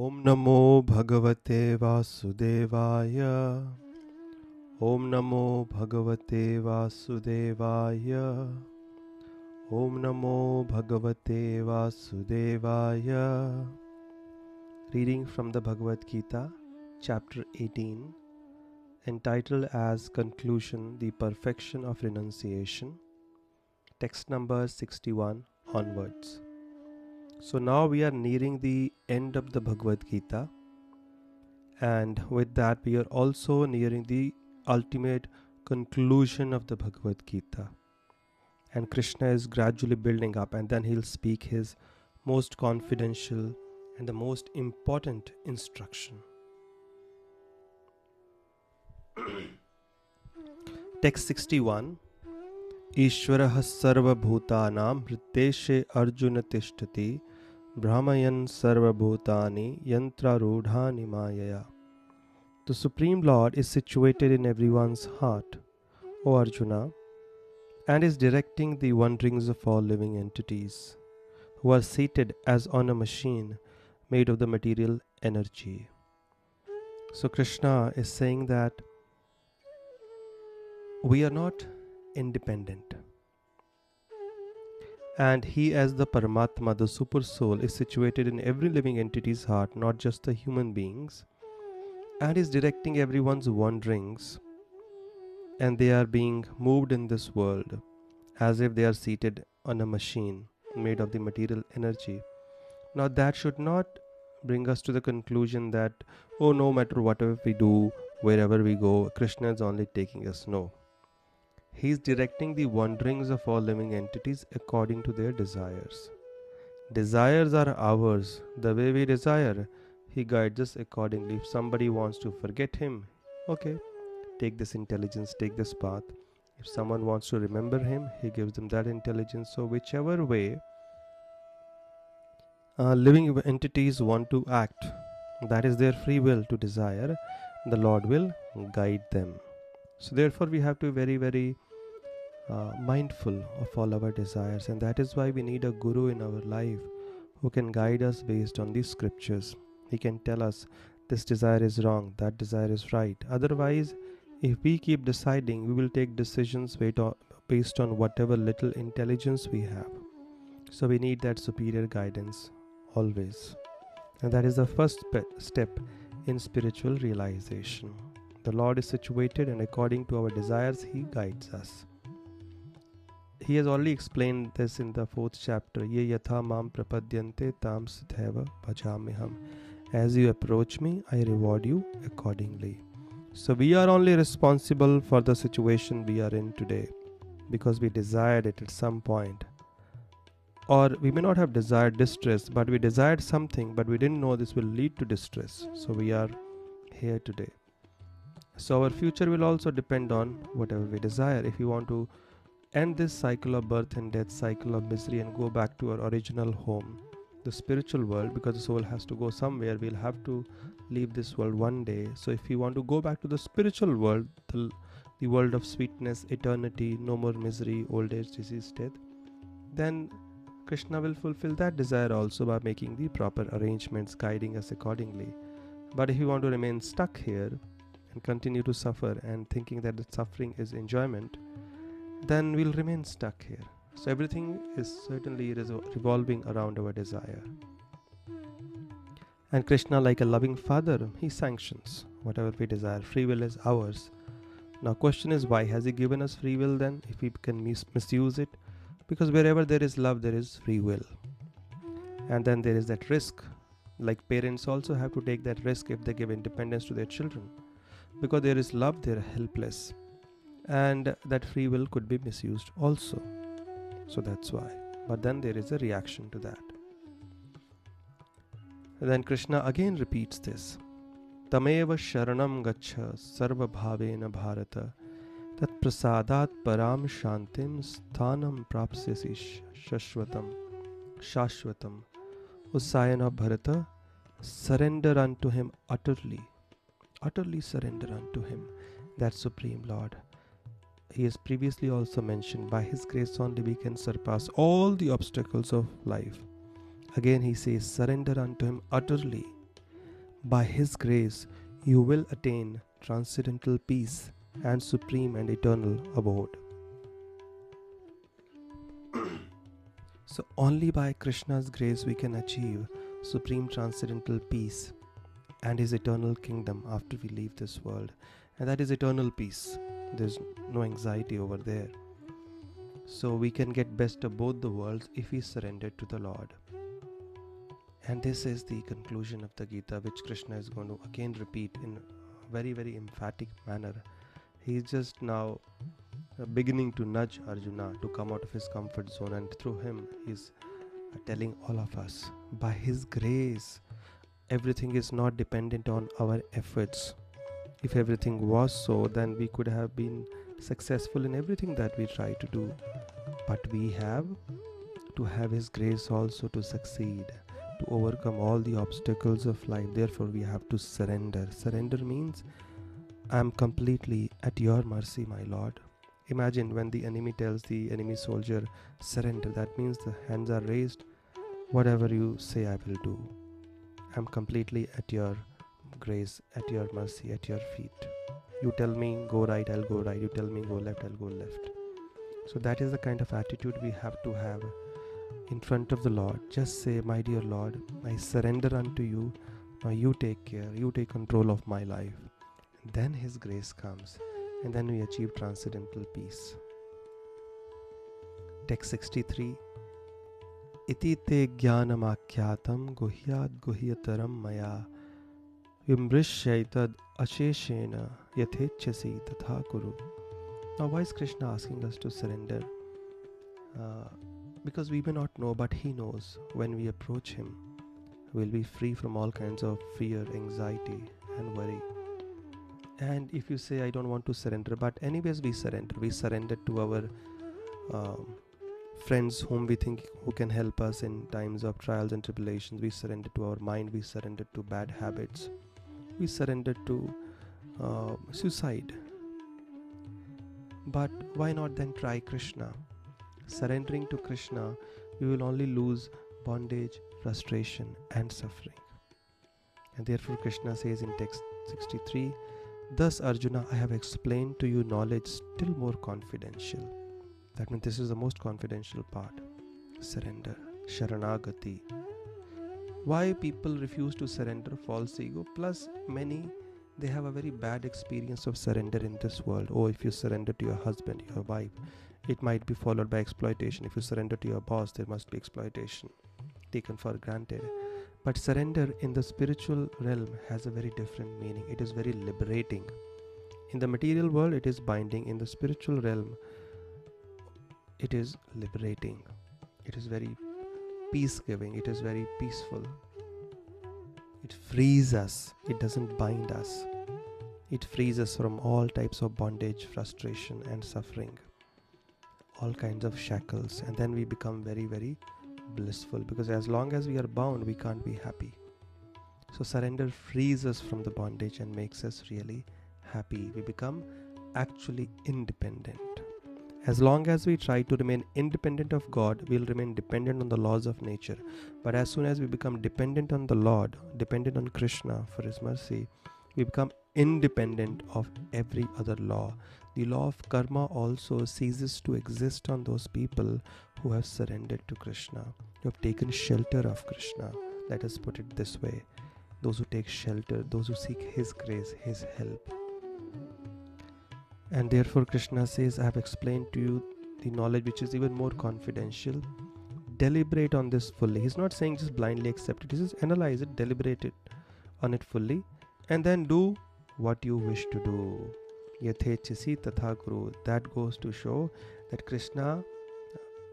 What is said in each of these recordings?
Om Namo Bhagavate Vasudevaya. Om Namo Bhagavate Vasudevaya. Om Namo Bhagavate Vasudevaya. Reading from the Bhagavad Gita, chapter 18, entitled as Conclusion, the Perfection of Renunciation, text number 61 onwards. So now we are nearing the end of the Bhagavad Gita, and with that we are also nearing the ultimate conclusion of the Bhagavad Gita. And Krishna is gradually building up, and then he'll speak his most confidential and the most important instruction. Text 61. Ishvarah sarva bhutanam hriteshe arjuna tishtati brahmayan sarva bhutani yantra rudhani mayaya. The Supreme Lord is situated in everyone's heart, O Arjuna, and is directing the wanderings of all living entities, who are seated as on a machine made of the material energy. So Krishna is saying that we are not independent, and he as the Paramatma, the super soul, is situated in every living entity's heart, not just the human beings, and is directing everyone's wanderings, and they are being moved in this world as if they are seated on a machine made of the material energy. Now that should not bring us to the conclusion that, oh, no matter whatever we do, wherever we go, Krishna is only taking us. No. He is directing the wanderings of all living entities according to their desires. Desires are ours. The way we desire, he guides us accordingly. If somebody wants to forget him, okay, take this intelligence, take this path. If someone wants to remember him, he gives them that intelligence. So whichever way living entities want to act, that is their free will to desire, the Lord will guide them. So therefore we have to be very mindful of all our desires, and that is why we need a guru in our life who can guide us based on these scriptures. He can tell us this desire is wrong, that desire is right. Otherwise, if we keep deciding, we will take decisions based on whatever little intelligence we have. So we need that superior guidance always, and that is the first step in spiritual realization. The Lord is situated, and according to our desires he guides us. He has already explained this in the 4th chapter. Ye yatha mam prapadyante tam siddheva bhajamiham. As you approach me, I reward you accordingly. So we are only responsible for the situation we are in today, because we desired it at some point. Or we may not have desired distress, but we desired something, but we didn't know this will lead to distress. So we are here today. So our future will also depend on whatever we desire. If we want to end this cycle of birth and death, cycle of misery, and go back to our original home, the spiritual world, because the soul has to go somewhere, we'll have to leave this world one day. So if we want to go back to the spiritual world, the world of sweetness, eternity, no more misery, old age, disease, death, then Krishna will fulfill that desire also by making the proper arrangements, guiding us accordingly. But if we want to remain stuck here and continue to suffer and thinking that the suffering is enjoyment, then we'll remain stuck here. So everything is certainly revolving around our desire. And Krishna, like a loving father, he sanctions whatever we desire. Free will is ours. Now question is, why has he given us free will then, if we can misuse it? Because wherever there is love, there is free will. And then there is that risk. Like parents also have to take that risk if they give independence to their children. Because there is love, they are helpless. And that free will could be misused also. So that's why. But then there is a reaction to that. And then Krishna again repeats this. Tameva sharanam gacha sarva bhavena bharata tat prasadat param shantim sthanam prapsyasi shashvatam. Usayana Bharata, surrender unto him utterly. Utterly surrender unto him, that Supreme Lord. He has previously also mentioned, by his grace only we can surpass all the obstacles of life. Again he says, surrender unto him utterly. By His grace, you will attain transcendental peace and supreme and eternal abode. So only by Krishna's grace we can achieve supreme transcendental peace and His eternal kingdom after we leave this world. And that is eternal peace. There's no anxiety over there. So we can get best of both the worlds if we surrender to the Lord. And this is the conclusion of the Gita, which Krishna is going to again repeat in a very, very emphatic manner. He is just now beginning to nudge Arjuna to come out of his comfort zone, and through him he is telling all of us, by His grace, everything is not dependent on our efforts. If everything was so, then we could have been successful in everything that we try to do. But we have to have His grace also to succeed, to overcome all the obstacles of life. Therefore, we have to surrender. Surrender means, I am completely at your mercy, my Lord. Imagine when the enemy tells the enemy soldier, surrender. That means the hands are raised. Whatever you say, I will do. I am completely at your grace, at your mercy, at your feet. You tell me go right, I'll go right. You tell me go left, I'll go left. So that is the kind of attitude we have to have in front of the Lord. Just say, my dear Lord, I surrender unto you. Now you take care, you take control of my life. And then His grace comes, and then we achieve transcendental peace. Text 63. Iti te jnanam akyatam guhyat guhyataram maya vimrishaitad asheshena yathechasi tatha kuru. Now why is Krishna asking us to surrender? Because we may not know, but He knows. When we approach Him, we'll be free from all kinds of fear, anxiety and worry. And if you say, I don't want to surrender, but anyways we surrender. We surrender to our friends whom we think who can help us in times of trials and tribulations. We surrender to our mind. We surrender to bad habits. We surrender to suicide. But why not then try Krishna? Surrendering to Krishna, we will only lose bondage, frustration and suffering. And therefore Krishna says in text 63, thus Arjuna, I have explained to you knowledge still more confidential. That means this is the most confidential part. Surrender, Sharanagati. Why people refuse to surrender? False ego. Plus many, they have a very bad experience of surrender in this world. Oh, if you surrender to your husband, your wife, it might be followed by exploitation. If you surrender to your boss, there must be exploitation taken for granted. But surrender in the spiritual realm has a very different meaning. It is very liberating. In the material world, it is binding. In the spiritual realm, it is liberating. It is very peace-giving. It is very peaceful. It frees us. It doesn't bind us. It frees us from all types of bondage, frustration and suffering. All kinds of shackles. And then we become very, very blissful. Because as long as we are bound, we can't be happy. So surrender frees us from the bondage and makes us really happy. We become actually independent. As long as we try to remain independent of God, we'll remain dependent on the laws of nature. But as soon as we become dependent on the Lord, dependent on Krishna for His mercy, we become independent of every other law. The law of karma also ceases to exist on those people who have surrendered to Krishna, who have taken shelter of Krishna. Let us put it this way. Those who take shelter, those who seek His grace, His help. And therefore Krishna says, I have explained to you the knowledge which is even more confidential. Deliberate on this fully. He's not saying just blindly accept it. He says analyze it, deliberate it on it fully, and then do what you wish to do. Yathechasi tatha kuru. That goes to show that Krishna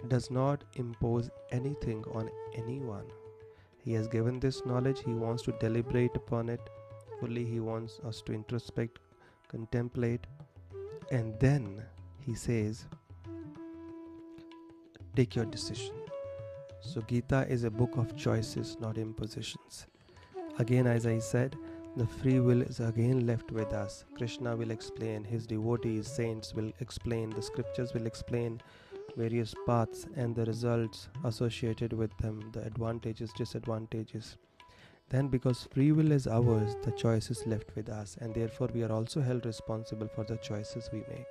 does not impose anything on anyone. He has given this knowledge. He wants to deliberate upon it fully. He wants us to introspect, contemplate. And then He says, take your decision. So Gita is a book of choices, not impositions. Again, as I said, the free will is again left with us. Krishna will explain, His devotees, saints will explain, the scriptures will explain various paths and the results associated with them, the advantages, disadvantages. then because free will is ours, the choice is left with us, and therefore we are also held responsible for the choices we make.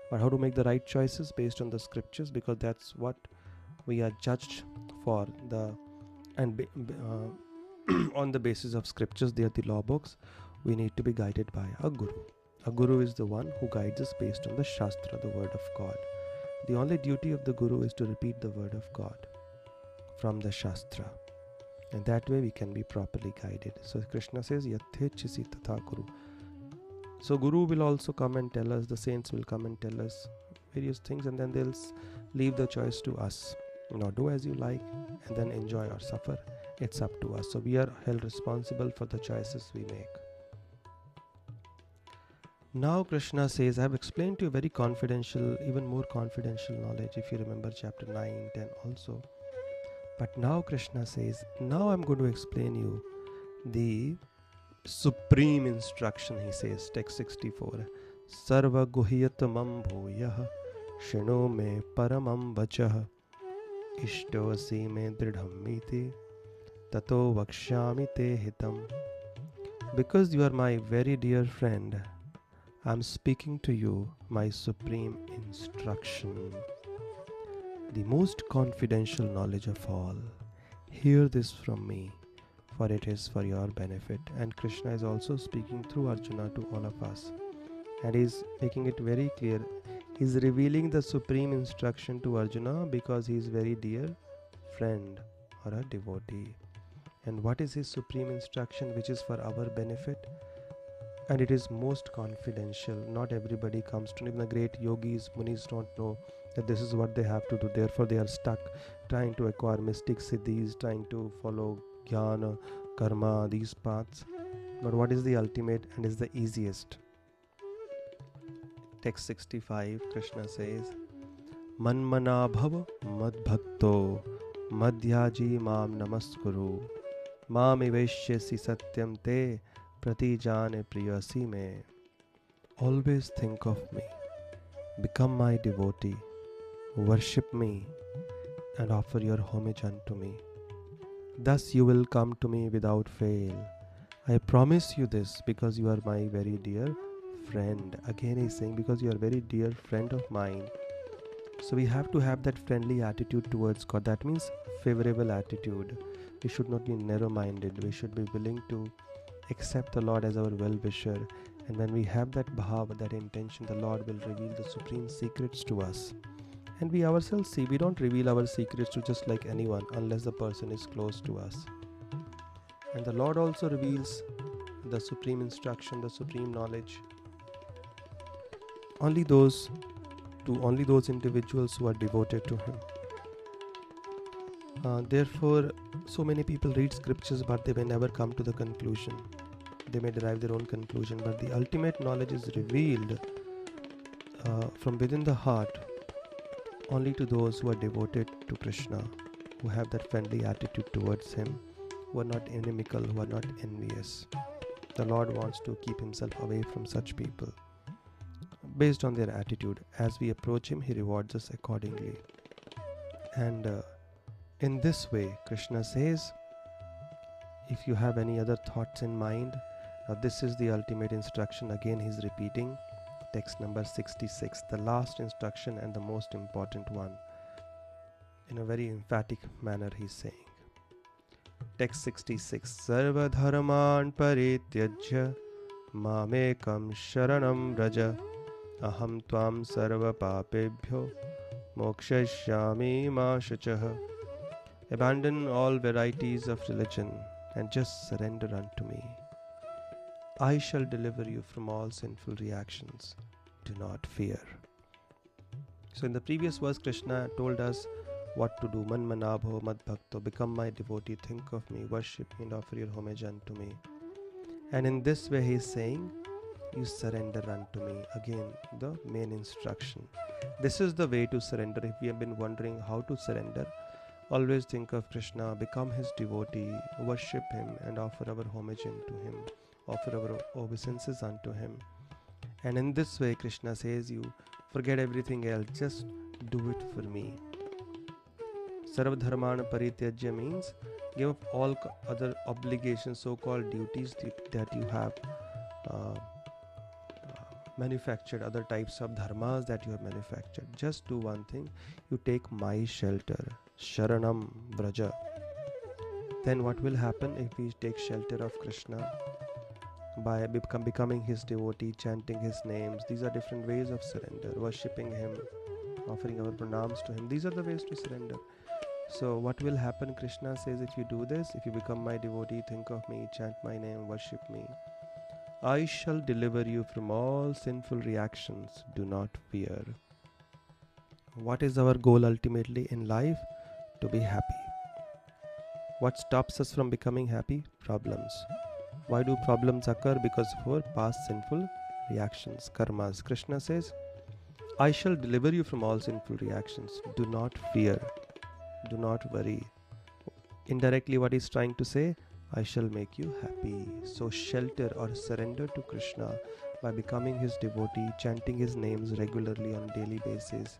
But how to make the right choices based on the scriptures, because that's what we are judged for, on the basis of scriptures. They are the law books. We need to be guided by a guru. A guru is the one who guides us based on the Shastra, the word of God. The only duty of the guru is to repeat the word of God from the Shastra, and that way we can be properly guided. So Krishna says, Yathechisi tatha guru. So guru will also come and tell us, the saints will come and tell us various things, and then they'll leave the choice to us. Do as you like, and then enjoy or suffer. It's up to us. So we are held responsible for the choices we make. Now Krishna says, I have explained to you very confidential, even more confidential knowledge, if you remember chapter 9, 10 also. But now Krishna says, now I'm going to explain you the supreme instruction. He says, text 64, Sarva guhyatamam bhuyah shino me paramam vachah ishtavasi me dridham miti tato vakshyami te hitam. Because you are my very dear friend, I am speaking to you my supreme instruction, the most confidential knowledge of all. Hear this from me, for it is for your benefit. And Krishna is also speaking through Arjuna to all of us, and is making it very clear. He is revealing the supreme instruction to Arjuna because he is very dear friend or a devotee. And what is his supreme instruction, which is for our benefit? And it is most confidential. Not everybody comes to know. Even the great yogis, munis don't know that this is what they have to do. Therefore they are stuck trying to acquire mystic siddhis, trying to follow jnana, karma, these paths. But what is the ultimate and is the easiest? Text 65, Krishna says, Manmana bhava madbhakto madhyaji mam namaskuru mam iveshyasi satyam te pratijane priyasi me. Always think of me, become my devotee, worship me, and offer your homage unto me. Thus you will come to me without fail. I promise you this because you are my very dear friend. Again he is saying, because you are a very dear friend of mine. So we have to have that friendly attitude towards God. That means favorable attitude. We should not be narrow-minded. We should be willing to accept the Lord as our well-wisher. And when we have that bhav, that intention, the Lord will reveal the supreme secrets to us. And we ourselves see, we don't reveal our secrets to just like anyone unless the person is close to us. And the Lord also reveals the supreme instruction, the supreme knowledge, only those individuals who are devoted to Him. Therefore, so many people read scriptures, but they may never come to the conclusion. They may derive their own conclusion, but the ultimate knowledge is revealed from within the heart only to those who are devoted to Krishna, who have that friendly attitude towards Him, who are not inimical, who are not envious. The Lord wants to keep Himself away from such people. Based on their attitude, as we approach Him, He rewards us accordingly. And in this way, Krishna says, if you have any other thoughts in mind, now this is the ultimate instruction. Again He is repeating text number 66, the last instruction and the most important one. In a very emphatic manner He is saying. Text 66, Sarva dharman parityajya mamekam sharanam vraja aham tvam sarva papebhyo mokshashyami ma shachah. Abandon all varieties of religion and just surrender unto me. I shall deliver you from all sinful reactions. Do not fear. So in the previous verse, Krishna told us what to do. Man manabho mad bhakto, become my devotee, think of me, worship me, and offer your homage unto me. And in this way He is saying, you surrender unto me. Again, the main instruction. This is the way to surrender. If we have been wondering how to surrender, always think of Krishna, become His devotee, worship Him, and offer our homage unto Him, offer our obeisances unto Him. And in this way, Krishna says, you forget everything else, just do it for me. Sarva dharmana parityajya means Give up all other obligations, so-called duties that you have uh, manufactured, other types of dharmas that you have manufactured. Just do one thing, you take my shelter, Sharanam Braja. Then what will happen if we take shelter of Krishna by becoming his devotee, chanting his names? These are different ways of surrender, worshipping him, offering our pranams to him. These are the ways to surrender. So what will happen? Krishna says, if you do this, if you become my devotee, think of me, chant my name, worship me, I shall deliver you from all sinful reactions. Do not fear. What is our goal ultimately in life? To be happy. What stops us from becoming happy? Problems. Why do problems occur? Because of our past sinful reactions, karmas. Krishna says, I shall deliver you from all sinful reactions. Do not fear. Do not worry. Indirectly, what he's trying to say? I shall make you happy. So shelter or surrender to Krishna by becoming his devotee, chanting his names regularly on a daily basis,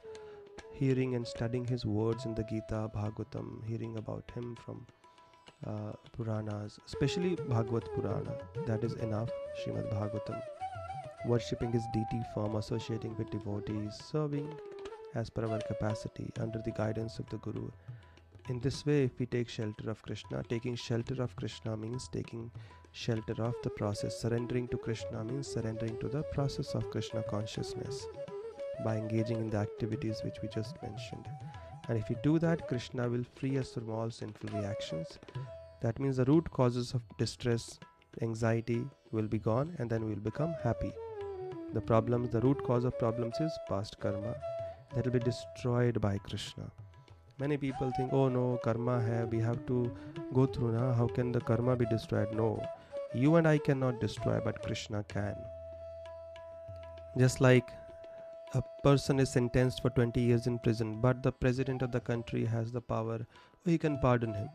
hearing and studying his words in the Gita, Bhagavatam, hearing about him from Puranas, especially Bhagavad Purana, that is enough, Srimad Bhagavatam, worshipping his deity form, associating with devotees, serving as per our capacity under the guidance of the Guru. In this way, if we take shelter of Krishna, taking shelter of Krishna means taking shelter of the process. Surrendering to Krishna means surrendering to the process of Krishna consciousness by engaging in the activities which we just mentioned. And if we do that, Krishna will free us from all sinful reactions. That means the root causes of distress, anxiety will be gone, and then we will become happy. The root cause of problems is past karma. That will be destroyed by Krishna. Many people think, oh no, karma hai, we have to go through now. How can the karma be destroyed? No, you and I cannot destroy, but Krishna can. Just like a person is sentenced for 20 years in prison, but the president of the country has the power, he can pardon him,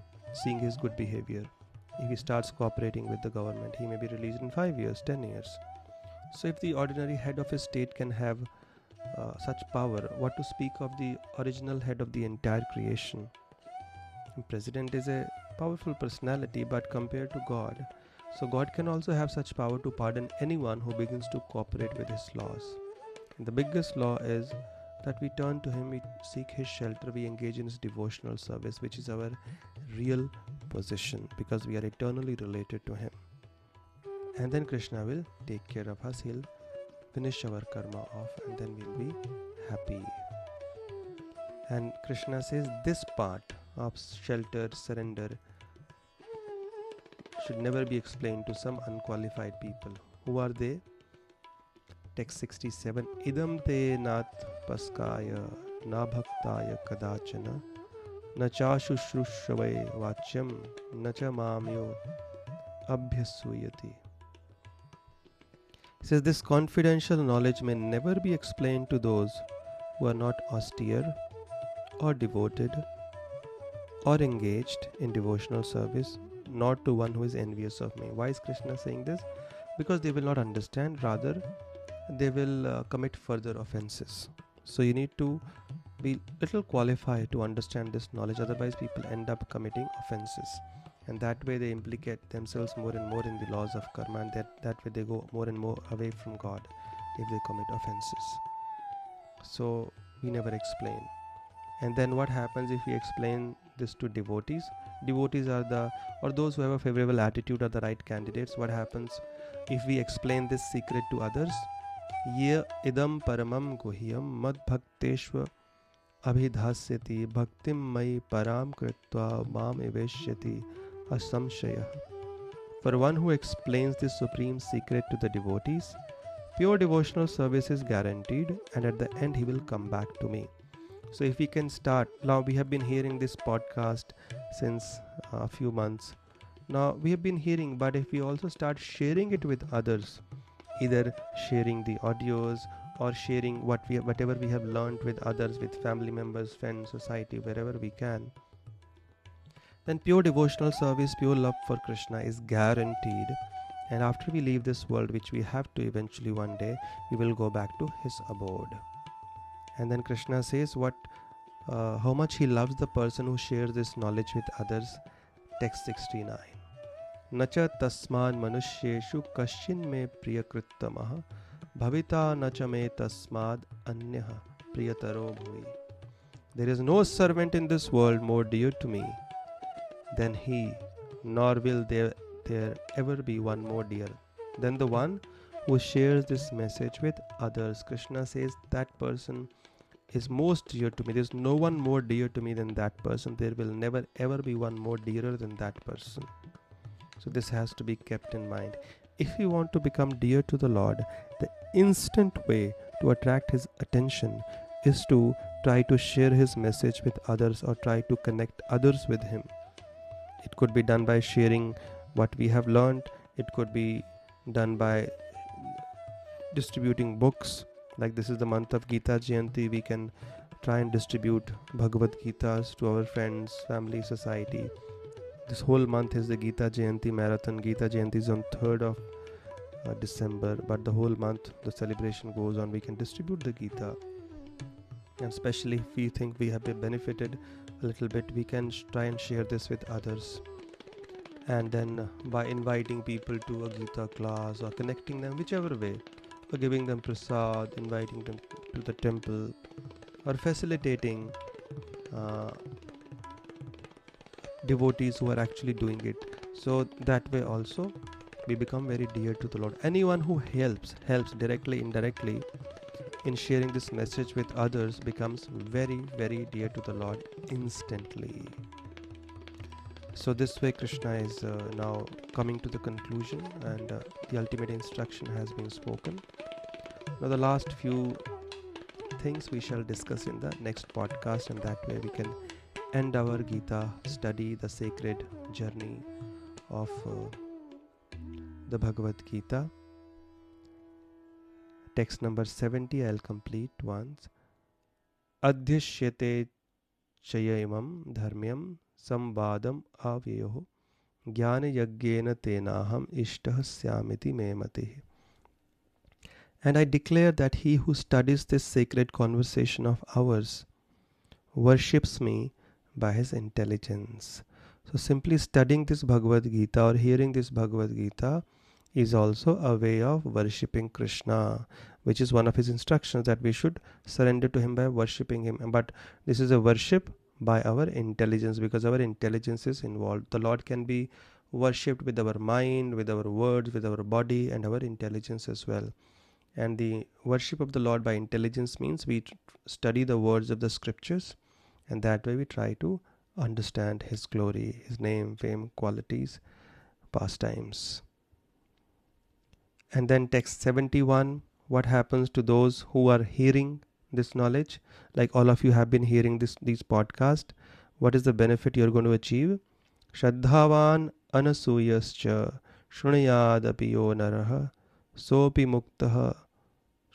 seeing his good behavior. If he starts cooperating with the government, he may be released in 5 years, 10 years. So if the ordinary head of a state can have such power, what to speak of the original head of the entire creation? The president is a powerful personality, but compared to God, so God can also have such power to pardon anyone who begins to cooperate with his laws. And the biggest law is that we turn to him, we seek his shelter, we engage in his devotional service, which is our real position, because we are eternally related to him. And then Krishna will take care of us, he'll finish our karma off, and then we'll be happy. And Krishna says this part of shelter, surrender should never be explained to some unqualified people. Who are they? Text 67. Idam te nat paskaya na bhaktaya kadachana na cha shushrushavai vachyam na cha mamyo abhyasuyati. He says this confidential knowledge may never be explained to those who are not austere or devoted or engaged in devotional service, not to one who is envious of me. Why is Krishna saying this? Because they will not understand, rather they will commit further offenses. So you need to be little qualified to understand this knowledge, otherwise people end up committing offenses, and that way they implicate themselves more and more in the laws of karma, and that way they go more and more away from God if they commit offenses. So we never explain. And then what happens if we explain this to devotees? Devotees are those who have a favorable attitude, are the right candidates. What happens if we explain this secret to others? Ye idam paramam guhyam mad bhakteshva abhidhasyati bhaktim mai param kritva mam eveshyati asamshaya. For one who explains this supreme secret to the devotees, pure devotional service is guaranteed, and at the end he will come back to me. So if we can start, now we have been hearing this podcast since a few months. Now we have been hearing, but if we also start sharing it with others, either sharing the audios or sharing whatever we have learned with others, with family members, friends, society, wherever we can, then pure devotional service, pure love for Krishna is guaranteed. And after we leave this world, which we have to eventually one day, we will go back to his abode. And then Krishna says how much he loves the person who shares this knowledge with others. Text 69. Nacha tasman manusyeshu kashin me priyakrittamah bhavita nacha me tasmad anyaha priyataro bhuvi. There is no servant in this world more dear to me than he, nor will there ever be one more dear than the one who shares this message with others. Krishna says that person is most dear to me. There is no one more dear to me than that person. There will never ever be one more dearer than that person. So this has to be kept in mind. If you want to become dear to the Lord, the instant way to attract his attention is to try to share his message with others or try to connect others with him. It could be done by sharing what we have learned. It could be done by distributing books. Like this is the month of Gita Jayanti, we can try and distribute Bhagavad Gitas to our friends, family, society. This whole month is the Gita Jayanti marathon. Gita Jayanti is on 3rd of December, but the whole month the celebration goes on. We can distribute the Gita, and especially if we think we have been benefited a little bit, we can try and share this with others. And then by inviting people to a Gita class or connecting them whichever way, or giving them prasad, inviting them to the temple, or facilitating devotees who are actually doing it. So that way also we become very dear to the Lord. Anyone who helps directly, indirectly in sharing this message with others becomes very, very dear to the Lord instantly. So this way Krishna is now coming to the conclusion, and the ultimate instruction has been spoken. Now the last few things we shall discuss in the next podcast, and that way we can end our Gita study, the sacred journey of the Bhagavad Gita. Text number 70 I'll complete once. Adhyashyate chayamam dharmyam samvadam avyoho jnana yagyena tenaham ishtah syamiti me mati. And I declare that he who studies this sacred conversation of ours worships me by his intelligence. So simply studying this Bhagavad Gita or hearing this Bhagavad Gita is also a way of worshipping Krishna, which is one of his instructions, that we should surrender to him by worshipping him. But this is a worship by our intelligence, because our intelligence is involved. The Lord can be worshipped with our mind, with our words, with our body, and our intelligence as well. And the worship of the Lord by intelligence means we study the words of the scriptures, and that way we try to understand his glory, his name, fame, qualities, pastimes. And then text 71, what happens to those who are hearing this knowledge? Like all of you have been hearing these podcasts. What is the benefit you're going to achieve? Shraddhavan anasuyascha shrunayadapi yo naraha sopi muktaha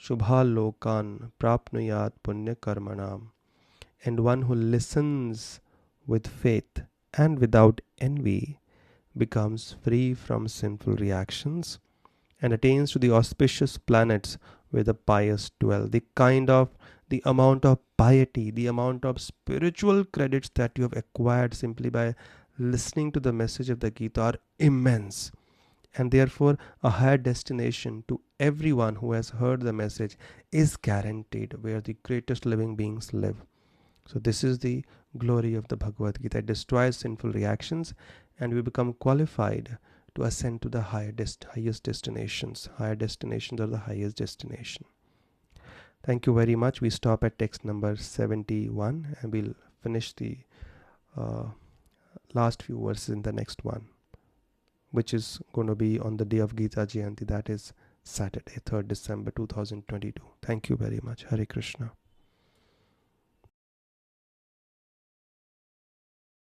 shubhalokan prapnuyat punya karmanam. And one who listens with faith and without envy becomes free from sinful reactions and attains to the auspicious planets where the pious dwell. The amount of piety, the amount of spiritual credits that you have acquired simply by listening to the message of the Gita are immense. And therefore a higher destination to everyone who has heard the message is guaranteed, where the greatest living beings live. So this is the glory of the Bhagavad Gita. It destroys sinful reactions, and we become qualified to ascend to the highest destinations. Higher destinations are the highest destination. Thank you very much. We stop at text number 71, and we'll finish the last few verses in the next one, which is going to be on the day of Gita Jayanti, that is Saturday, 3rd December 2022. Thank you very much. Hare Krishna.